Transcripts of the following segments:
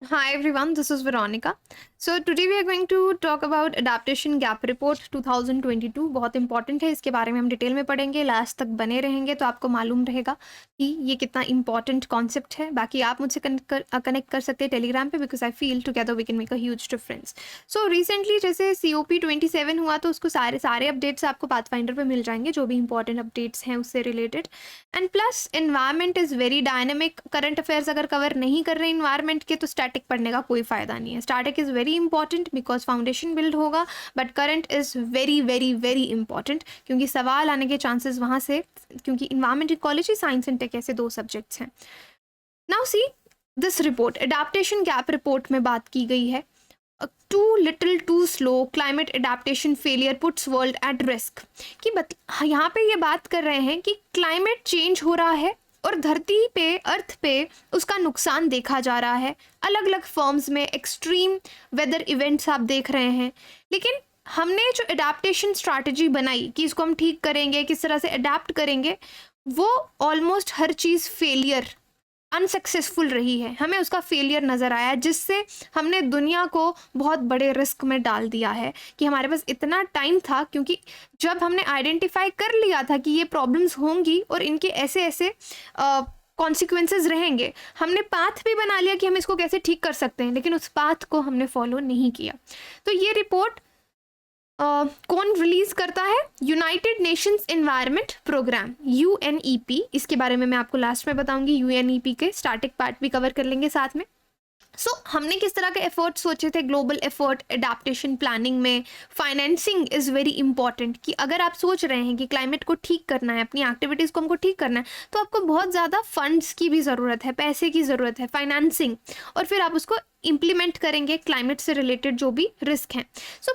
Hi everyone, this is Veronica. So today we are going to talk about Adaptation Gap Report 2022. बहुत important है, इसके बारे में हम डिटेल में पढ़ेंगे. लास्ट तक बने रहेंगे तो आपको मालूम रहेगा कि ये कितना इंपॉर्टेंट कॉन्सेप्ट है. बाकी आप मुझसे कनेक्ट कर सकते हैं टेलीग्राम पे, because I feel together we can make a huge difference. So recently जैसे COP 27 हुआ तो उसको सारे अपडेट्स आपको पाथफाइंडर पे मिल जाएंगे, जो भी इंपॉर्टेंट अपडेट्स हैं उससे related. And plus environment is very dynamic. Current affairs अगर कवर नहीं कर रहे इन्वायरमेंट के तो स्टैटिक पढ़ने का कोई फ़ायदा नहीं है. Static is very important because foundation build होगा, but current is very very very important क्योंकि सवाल आने के चांसेस वहाँ से, क्योंकि environment ecology, science and tech ऐसे दो सब्जेक्ट्स हैं. Now see this report, adaptation gap report में बात की गई है. Too little too slow, climate adaptation failure puts world at risk. कि यहाँ पे ये बात कर रहे हैं कि क्लाइमेट चेंज हो रहा है और धरती पे, अर्थ पे उसका नुकसान देखा जा रहा है. अलग अलग फॉर्म्स में एक्सट्रीम वेदर इवेंट्स आप देख रहे हैं. लेकिन हमने जो एडाप्टेशन स्ट्रैटेजी बनाई कि इसको हम ठीक करेंगे, किस तरह से अडेप्ट करेंगे, वो ऑलमोस्ट हर चीज़ फेलियर, अनसक्सेसफुल रही है. हमें उसका फेलियर नज़र आया, जिससे हमने दुनिया को बहुत बड़े रिस्क में डाल दिया है. कि हमारे पास इतना टाइम था, क्योंकि जब हमने आइडेंटिफाई कर लिया था कि ये प्रॉब्लम्स होंगी और इनके ऐसे ऐसे कॉन्सिक्वेंसेस रहेंगे, हमने पाथ भी बना लिया कि हम इसको कैसे ठीक कर सकते हैं, लेकिन उस पाथ को हमने फॉलो नहीं किया. तो ये रिपोर्ट कौन रिलीज करता है? United Nations Environment Programme, UNEP. इसके बारे में मैं आपको लास्ट में बताऊंगी. UNEP के स्टैटिक पार्ट भी कवर कर लेंगे साथ में. हमने किस तरह के एफर्ट सोचे थे? ग्लोबल एफर्ट एडाप्टेशन प्लानिंग में फाइनेंसिंग इज़ वेरी इंपॉर्टेंट. कि अगर आप सोच रहे हैं कि क्लाइमेट को ठीक करना है, अपनी एक्टिविटीज़ को हमको ठीक करना है, तो आपको बहुत ज़्यादा फंड्स की भी ज़रूरत है, पैसे की ज़रूरत है, फाइनेंसिंग, और फिर आप उसको इम्प्लीमेंट करेंगे क्लाइमेट से रिलेटेड जो भी रिस्क हैं.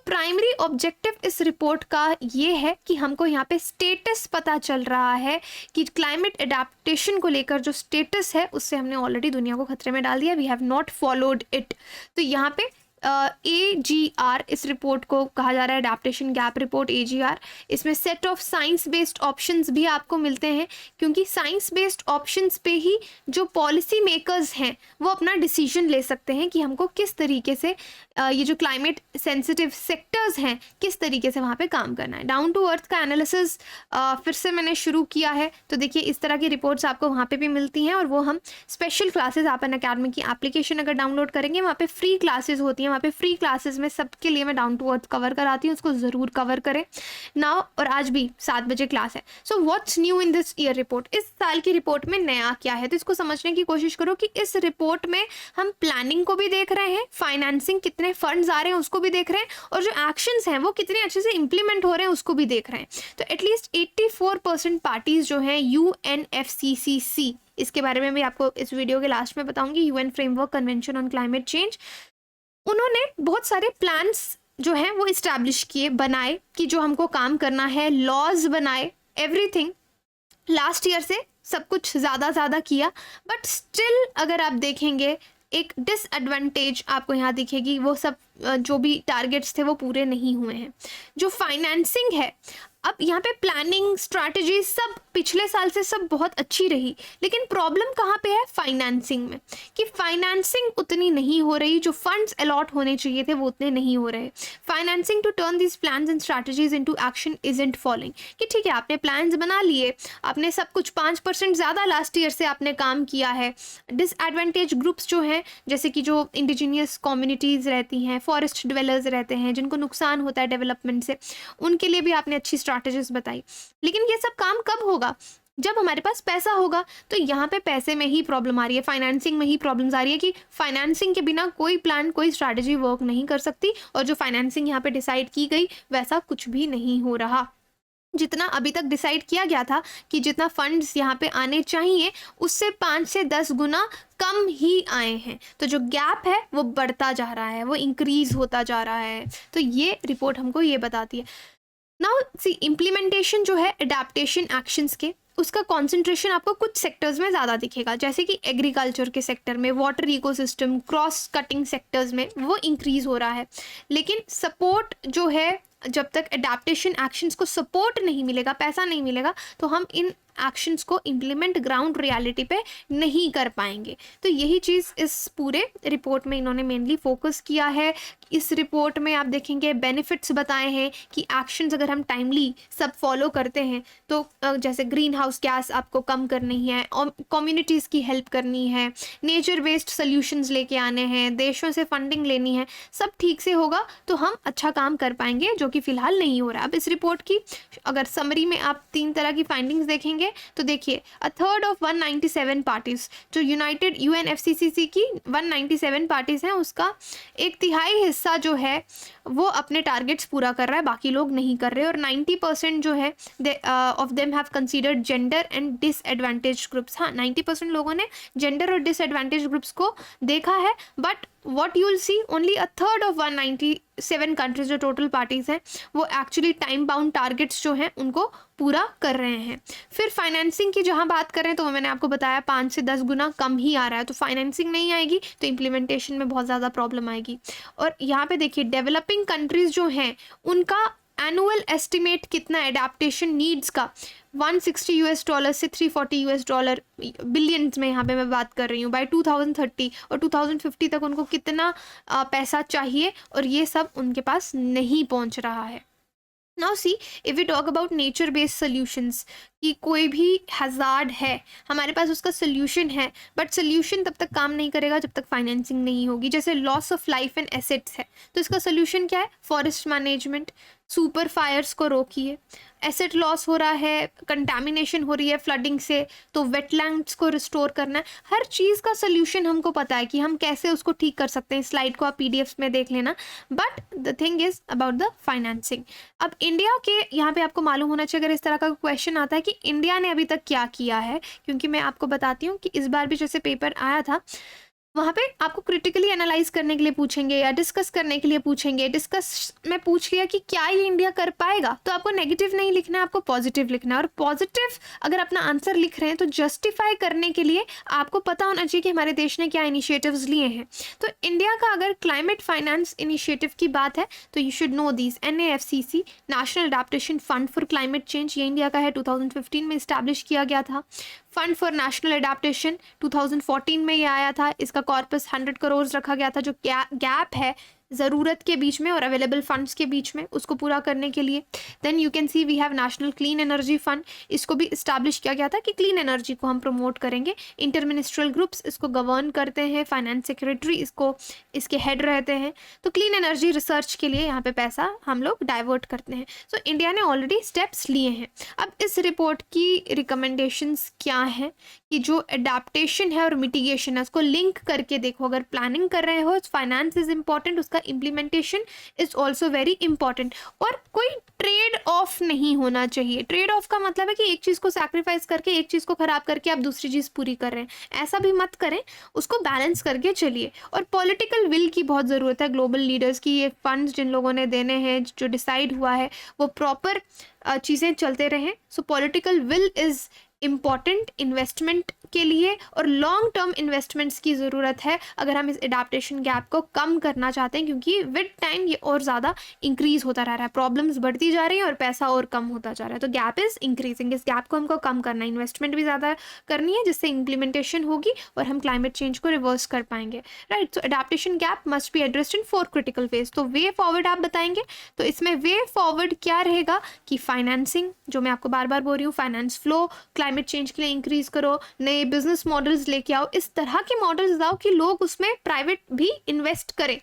प्राइमरी ऑब्जेक्टिव इस रिपोर्ट का ये है कि हमको यहाँ पे स्टेटस पता चल रहा है कि क्लाइमेट एडाप्टेशन को लेकर जो स्टेटस है उससे हमने ऑलरेडी दुनिया को खतरे में डाल दिया. We have not followed it. तो यहाँ पे AGR इस रिपोर्ट को कहा जा रहा है, एडाप्टेशन गैप रिपोर्ट, AGR. इसमें set of science based options भी आपको मिलते हैं, क्योंकि साइंस बेस्ड ऑप्शंस पे ही जो पॉलिसी मेकर्स हैं वो अपना डिसीजन ले सकते हैं कि हमको किस तरीके से ये जो क्लाइमेट सेंसिटिव सेक्टर्स हैं किस तरीके से वहाँ पे काम करना है. डाउन टू अर्थ का एनालिसिस फिर से मैंने शुरू किया है. तो देखिए, इस तरह की रिपोर्ट्स आपको वहाँ पे भी मिलती हैं, और वो हम स्पेशल क्लासेस, आप अनअकैडमी की एप्लीकेशन अगर डाउनलोड करेंगे, वहाँ पे फ्री क्लासेस होती हैं. वहाँ पे फ्री क्लासेस में सबके लिए मैं डाउन टू अर्थ कवर कराती हूँ, उसको ज़रूर कवर करें ना. और आज भी 7 बजे क्लास है. What's new in this year report, इस साल की रिपोर्ट में नया क्या है, तो इसको समझने की कोशिश करो कि इस रिपोर्ट में हम प्लानिंग को भी देख रहे हैं, फाइनेंसिंग, कितने फंड्स आ रहे हैं उसको भी देख रहे हैं, और जो एक्शंस हैं वो कितने अच्छे से इंप्लीमेंट हो रहे हैं उसको भी देख रहे हैं. तो एटलीस्ट 84% पार्टीज जो हैं UNFCCC, इसके बारे में भी आपको इस वीडियो के लास्ट में बताऊंगी, UN framework convention on climate change, उन्होंने बहुत सारे प्लान्स जो हैं वो इस्टेब्लिश किए, बनाए, कि जो हमको काम करना है, लॉज बनाए, एवरीथिंग. लास्ट ईयर से सब कुछ ज़्यादा किया, बट स्टिल अगर आप देखेंगे एक डिसएडवांटेज आपको यहाँ दिखेगी. वो सब जो भी टारगेट्स थे वो पूरे नहीं हुए हैं. जो फाइनेंसिंग है, अब यहाँ पे प्लानिंग, स्ट्रैटेजी सब पिछले साल से सब बहुत अच्छी रही, लेकिन प्रॉब्लम कहाँ पे है? फाइनेंसिंग में. कि फाइनेंसिंग उतनी नहीं हो रही, जो फंड्स अलॉट होने चाहिए थे वो उतने नहीं हो रहे. Financing to turn this plans and strategies into action isn't following. कि ठीक है, आपने प्लान्स बना लिए, आपने सब कुछ 5% ज़्यादा लास्ट ईयर से आपने काम किया है. डिसएडवांटेज ग्रुप्स जो हैं, जैसे कि जो इंडिजीनियस कम्युनिटीज़ रहती हैं, फॉरेस्ट डिवेलर्स रहते हैं, जिनको नुकसान होता है डेवलपमेंट से, उनके लिए भी आपने अच्छी स्ट्रैटेजीज बताई. लेकिन ये सब काम कब होगा? जब हमारे पास पैसा होगा. तो यहाँ पे पैसे में ही प्रॉब्लम आ रही है, फाइनेंसिंग में ही प्रॉब्लम्स आ रही है, कि फाइनेंसिंग के बिना कोई प्लान, कोई स्ट्रैटेजी वर्क नहीं कर सकती. और जो फाइनेंसिंग यहाँ पे डिसाइड की गई वैसा कुछ भी नहीं हो रहा. जितना अभी तक डिसाइड किया गया था कि जितना फंड्स यहाँ पे आने चाहिए, उससे 5 से 10 गुना कम ही आए हैं. तो जो गैप है वो बढ़ता जा रहा है, वो इंक्रीज होता जा रहा है. तो ये रिपोर्ट हमको ये बताती है. नाउ सी, इम्प्लीमेंटेशन जो है एडाप्टेशन एक्शंस के, उसका कॉन्सेंट्रेशन आपको कुछ सेक्टर्स में ज़्यादा दिखेगा, जैसे कि एग्रीकल्चर के सेक्टर में, water ecosystem, cross cutting sectors में वो इंक्रीज हो रहा है. लेकिन सपोर्ट जो है, जब तक एडाप्टेशन एक्शंस को सपोर्ट नहीं मिलेगा, पैसा नहीं मिलेगा, तो हम इन एक्शंस को इम्प्लीमेंट ग्राउंड रियलिटी पे नहीं कर पाएंगे। तो यही चीज़ इस पूरे रिपोर्ट में इन्होंने मेनली फोकस किया है। इस रिपोर्ट में आप देखेंगे बेनिफिट्स बताए हैं कि एक्शंस अगर हम टाइमली सब फॉलो करते हैं तो जैसे ग्रीन हाउस गैस आपको कम करनी है, कम्युनिटीज़ की हेल्प करनी है, नेचर बेस्ड सोल्यूशंस लेके आने हैं, देशों से फंडिंग लेनी है, सब ठीक से होगा तो हम अच्छा काम कर पाएंगे, जो कि फ़िलहाल नहीं हो रहा। अब इस रिपोर्ट की अगर समरी में आप 3 तरह की फाइंडिंग्स देखेंगे तो देखिए, अ थर्ड ऑफ 197 पार्टीज़, जो यूनाइटेड UNFCCC की 197 पार्टीज़ हैं, उसका 1/3 हिस्सा जो है वो अपने टारगेट्स पूरा कर रहा है, बाकी लोग नहीं कर रहे। और 90% जो है of them have considered gender and disadvantage groups. हाँ, 90% लोगों ने जेंडर और डिसएडवांटेज ग्रुप्स को देखा है, but what you will see only a third of 197 countries जो टोटल पार्टीज हैं वो एक्चुअली टाइम बाउंड टारगेट्स जो हैं उनको पूरा कर रहे हैं। फिर फाइनेंसिंग की जहां बात करें तो मैंने आपको बताया 5 से 10 गुना कम ही आ रहा है, तो फाइनेंसिंग नहीं आएगी तो इम्प्लीमेंटेशन में बहुत ज़्यादा प्रॉब्लम आएगी। और यहाँ पे देखिए, डेवलपिंग कंट्रीज जो हैं उनका एनुअल एस्टिमेट कितना एडाप्टेशन नीड्स का, $160 से $340 बिलियंस में यहाँ पे मैं बात कर रही हूँ, बाय 2030 और 2050 तक उनको कितना पैसा चाहिए, और ये सब उनके पास नहीं पहुँच रहा है। Now see, if we talk about nature based solutions, कि कोई भी हैज़ार्ड है हमारे पास उसका सोल्यूशन है, बट सोल्यूशन तब तक काम नहीं करेगा जब तक फाइनेंसिंग नहीं होगी। जैसे loss of life and assets है, तो इसका सोल्यूशन क्या है? फॉरेस्ट मैनेजमेंट, सुपर फायर्स को रोकिए। एसेट लॉस हो रहा है, कंटामिनेशन हो रही है फ्लडिंग से, तो वेटलैंड्स को रिस्टोर करना है। हर चीज़ का सोल्यूशन हमको पता है कि हम कैसे उसको ठीक कर सकते हैं। स्लाइड को आप PDFs में देख लेना, but the thing is about the financing. अब इंडिया के यहाँ पे आपको मालूम होना चाहिए, अगर इस तरह का क्वेश्चन आता है कि इंडिया ने अभी तक क्या किया है, क्योंकि मैं आपको बताती हूँ कि इस बार भी जैसे पेपर आया था वहाँ पे आपको क्रिटिकली एनालाइज करने के लिए पूछेंगे या डिस्कस करने के लिए पूछेंगे। डिस्कस में पूछ लिया कि क्या ये इंडिया कर पाएगा, तो आपको नेगेटिव नहीं लिखना है, आपको पॉजिटिव लिखना है। और पॉजिटिव अगर अपना आंसर लिख रहे हैं तो जस्टिफाई करने के लिए आपको पता होना चाहिए कि हमारे देश ने क्या इनिशिएटिव्स लिए हैं। तो इंडिया का अगर क्लाइमेट फाइनेंस इनिशिएटिव की बात है तो you should know this. NAFCC, national adaptation fund for climate change, ये इंडिया का है, 2015 में इस्टेब्लिश किया गया था। फंड फॉर नेशनल अडेप्टेशन 2014 में ये आया था, इसका कॉर्पस 100 करोड़ रखा गया था, जो गैप है ज़रूरत के बीच में और अवेलेबल फंड्स के बीच में, उसको पूरा करने के लिए। Then you can see we have national clean energy fund, इसको भी इस्टेब्लिश किया गया था कि क्लीन एनर्जी को हम प्रमोट करेंगे। इंटरमिनिस्ट्रियल ग्रुप्स इसको गवर्न करते हैं, फाइनेंस सेक्रेटरी इसको इसके हेड रहते हैं। तो क्लीन एनर्जी रिसर्च के लिए यहाँ पे पैसा हम लोग डाइवर्ट करते हैं। सो इंडिया ने ऑलरेडी स्टेप्स लिए हैं। अब इस रिपोर्ट की रिकमेंडेशंस क्या हैं कि जो अडेप्टेशन है और मिटिगेशन है उसको लिंक करके देखो। अगर प्लानिंग कर रहे हो, फाइनेंस इज इंपॉर्टेंट, उसका implementation is also very important. और कोई ट्रेड ऑफ नहीं होना चाहिए। ट्रेड ऑफ का मतलब है कि एक चीज़ को सैक्रिफाइस करके, एक चीज़ को खराब करके आप दूसरी चीज़ पूरी कर रहे हैं, ऐसा भी मत करें, उसको बैलेंस करके चलिए। और पॉलिटिकल विल की बहुत ज़रूरत है ग्लोबल लीडर्स की। ये फंड्स जिन लोगों ने देने हैं, जो डिसाइड हुआ है, वो प्रॉपर चीज़ें चलते रहें। सो political will is important investment के लिए, और लॉन्ग टर्म इन्वेस्टमेंट्स की ज़रूरत है अगर हम इस एडाप्टेशन गैप को कम करना चाहते हैं, क्योंकि विद टाइम ये और ज़्यादा इंक्रीज़ होता रह रहा है, प्रॉब्लम्स बढ़ती जा रही हैं और पैसा और कम होता जा रहा है। तो गैप इज़ इंक्रीजिंग, इस गैप को हमको कम करना है, इन्वेस्टमेंट भी ज़्यादा करनी है जिससे इम्प्लीमेंटेशन होगी और हम क्लाइमेट चेंज को रिवर्स कर पाएंगे, right. So adaptation gap must be addressed in 4 critical ways. तो वे फॉरवर्ड आप बताएंगे, तो इसमें वे फॉरवर्ड क्या रहेगा कि फाइनेंसिंग, जो मैं आपको बार बार बोल रही हूँ, फाइनेंस फ्लो क्लाइमेट चेंज के लिए इंक्रीज करो, नए बिजनेस मॉडल्स लेके आओ, इस तरह के मॉडल्स लाओ कि लोग उसमें प्राइवेट भी इन्वेस्ट करें।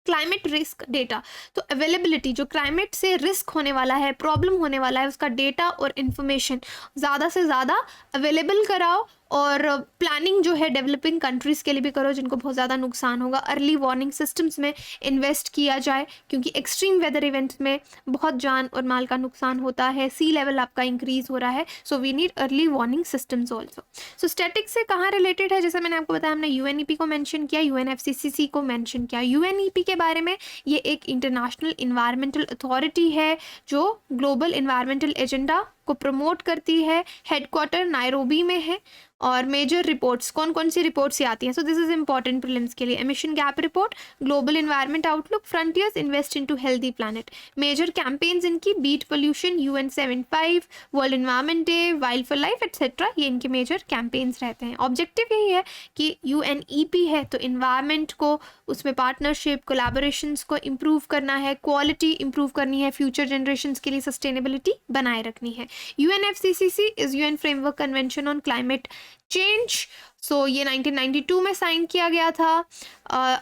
क्लाइमेट रिस्क डेटा, तो अवेलेबिलिटी, जो क्लाइमेट से रिस्क होने वाला है, प्रॉब्लम होने वाला है, उसका डेटा और इन्फॉर्मेशन ज़्यादा से ज़्यादा अवेलेबल कराओ। और प्लानिंग जो है डेवलपिंग कंट्रीज़ के लिए भी करो जिनको बहुत ज़्यादा नुकसान होगा। अर्ली वार्निंग सिस्टम्स में इन्वेस्ट किया जाए, क्योंकि एक्सट्रीम वेदर इवेंट्स में बहुत जान और माल का नुकसान होता है। सी लेवल आपका इंक्रीज़ हो रहा है, so we need early warning systems also. So statics से कहाँ रिलेटेड है, जैसे मैंने आपको बताया, हमने UNEP को मेंशन किया, UNFCCC को मेंशन किया। UNEP के बारे में, ये एक इंटरनेशनल इन्वायरमेंटल अथॉरिटी है जो ग्लोबल इन्वायरमेंटल एजेंडा को प्रमोट करती है, हेडक्वार्टर नायरोबी में है, और मेजर रिपोर्ट्स कौन कौन सी रिपोर्ट्स आती हैं, so this is important prelims के लिए। Emission gap report, global environment outlook, frontiers, invest into healthy planet. Major campaigns इनकी beat pollution, UN 75, world environment day, wild for life etcetera, ये इनके major campaigns रहते हैं। Objective यही है कि UNEP है तो इन्वायरमेंट को, उसमें पार्टनरशिप कोलैबोरेशंस को इम्प्रूव करना है, क्वालिटी इम्प्रूव करनी है, फ्यूचर जनरेशंस के लिए सस्टेनेबिलिटी बनाए रखनी है। UNFCCC is UN framework convention on climate change, so ये 1992 में साइन किया गया था।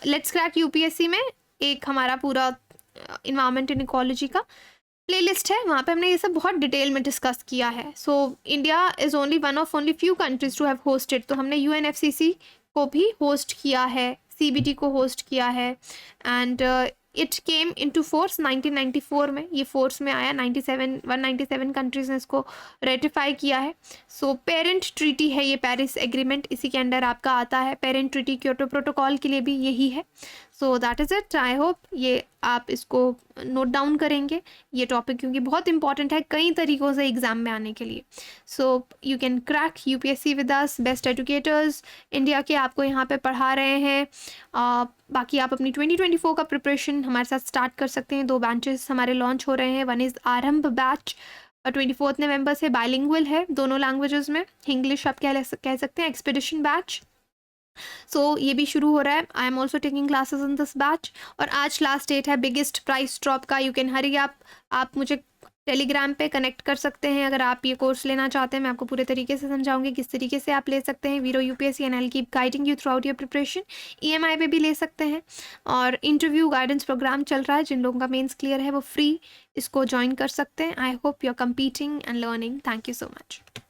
लेट्स क्रैक UPSC में एक हमारा पूरा इन्वायरमेंट एंड इकोलॉजी का प्लेलिस्ट है, वहाँ पे हमने ये सब बहुत डिटेल में डिस्कस किया है। So India is only one of only few countries to have hosted, तो हमने UNFCC को भी होस्ट किया है, CBT को होस्ट किया है, and it came into force 1994 में, ये फोर्स में आया। 197 कंट्रीज ने इसको रेटिफाई किया है। सो पेरेंट ट्रीटी है ये पेरिस एग्रीमेंट, इसी के अंडर आपका आता है। पेरेंट ट्रीटी क्योटो प्रोटोकॉल के लिए भी यही है। So that is it. I hope ये आप इसको नोट डाउन करेंगे ये टॉपिक, क्योंकि बहुत इंपॉर्टेंट है कई तरीक़ों से एग्ज़ाम में आने के लिए। So you can crack UPSC with us, best educators India के आपको यहाँ पे पढ़ा रहे हैं। बाकी आप अपनी 2024 का प्रिपरेशन हमारे साथ स्टार्ट कर सकते हैं। 2 बैचेस हमारे लॉन्च हो रहे हैं। वन इज़ आरंभ बैच, 24 नवंबर से, बाइलिंगुअल है दोनों लैंग्वेजेस में, इंग्लिश आप कह सकते हैं। एक्सपीडिशन बैच, सो ये भी शुरू हो रहा है। I am also taking classes in this batch, और आज लास्ट डेट है बिगेस्ट प्राइस ड्रॉप का। यू कैन हरी आप मुझे टेलीग्राम पे कनेक्ट कर सकते हैं अगर आप ये कोर्स लेना चाहते हैं। मैं आपको पूरे तरीके से समझाऊंगी किस तरीके से आप ले सकते हैं। वीरो UPSC and I will keep guiding you through out your preparation. EMI पे भी ले सकते हैं, और इंटरव्यू गाइडेंस प्रोग्राम चल रहा है। जिन लोगों का मेंस क्लियर है वो फ्री इसको ज्वाइन कर सकते हैं। I hope you are competing and learning. Thank you so much.